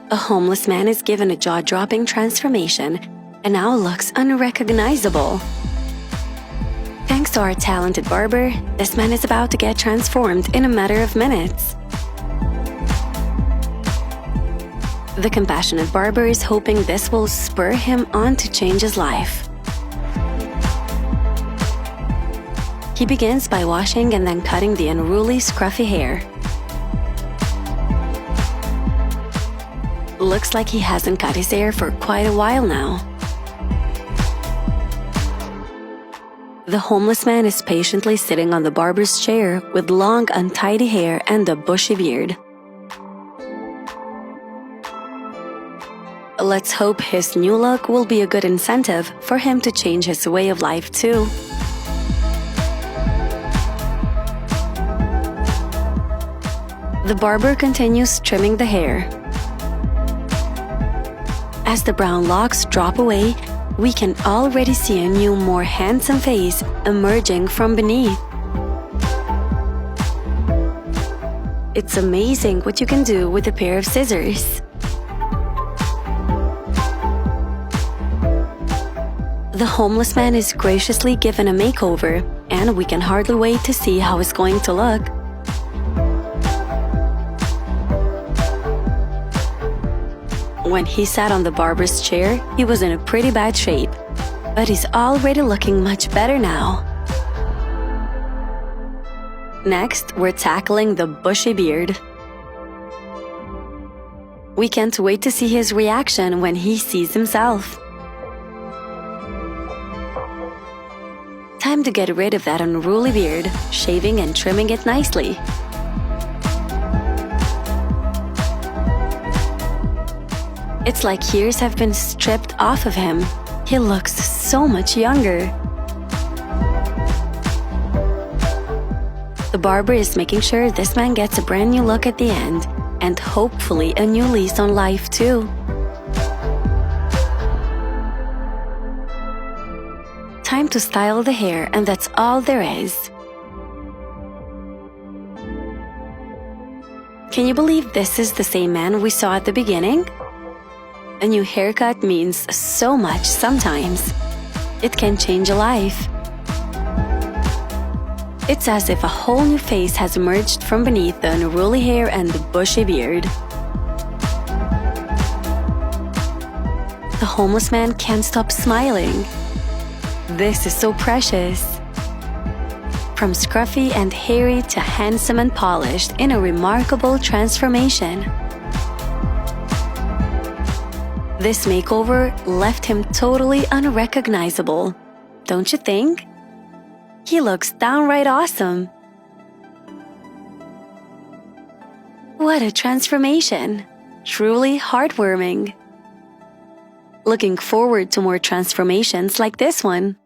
A homeless man is given a jaw-dropping transformation and now looks unrecognizable. Thanks to our talented barber, this man is about to get transformed in a matter of minutes. The compassionate barber is hoping this will spur him on to change his life. He begins by washing and then cutting the unruly, scruffy hair. Looks like he hasn't cut his hair for quite a while now. The homeless man is patiently sitting on the barber's chair with long, untidy hair and a bushy beard. Let's hope his new look will be a good incentive for him to change his way of life too. The barber continues trimming the hair. As the brown locks drop away, we can already see a new, more handsome face emerging from beneath. It's amazing what you can do with a pair of scissors. The homeless man is graciously given a makeover, and we can hardly wait to see how it's going to look. When he sat on the barber's chair, he was in a pretty bad shape, but he's already looking much better now. Next, we're tackling the bushy beard. We can't wait to see his reaction when he sees himself. Time to get rid of that unruly beard, shaving and trimming it nicely. It's like hairs have been stripped off of him. He looks so much younger. The barber is making sure this man gets a brand new look at the end, and hopefully a new lease on life too. Time to style the hair, and that's all there is. Can you believe this is the same man we saw at the beginning? A new haircut means so much sometimes. It can change a life. It's as if a whole new face has emerged from beneath the unruly hair and the bushy beard. The homeless man can't stop smiling. This is so precious. From scruffy and hairy to handsome and polished in a remarkable transformation. This makeover left him totally unrecognizable, don't you think? He looks downright awesome. What a transformation! Truly heartwarming. Looking forward to more transformations like this one.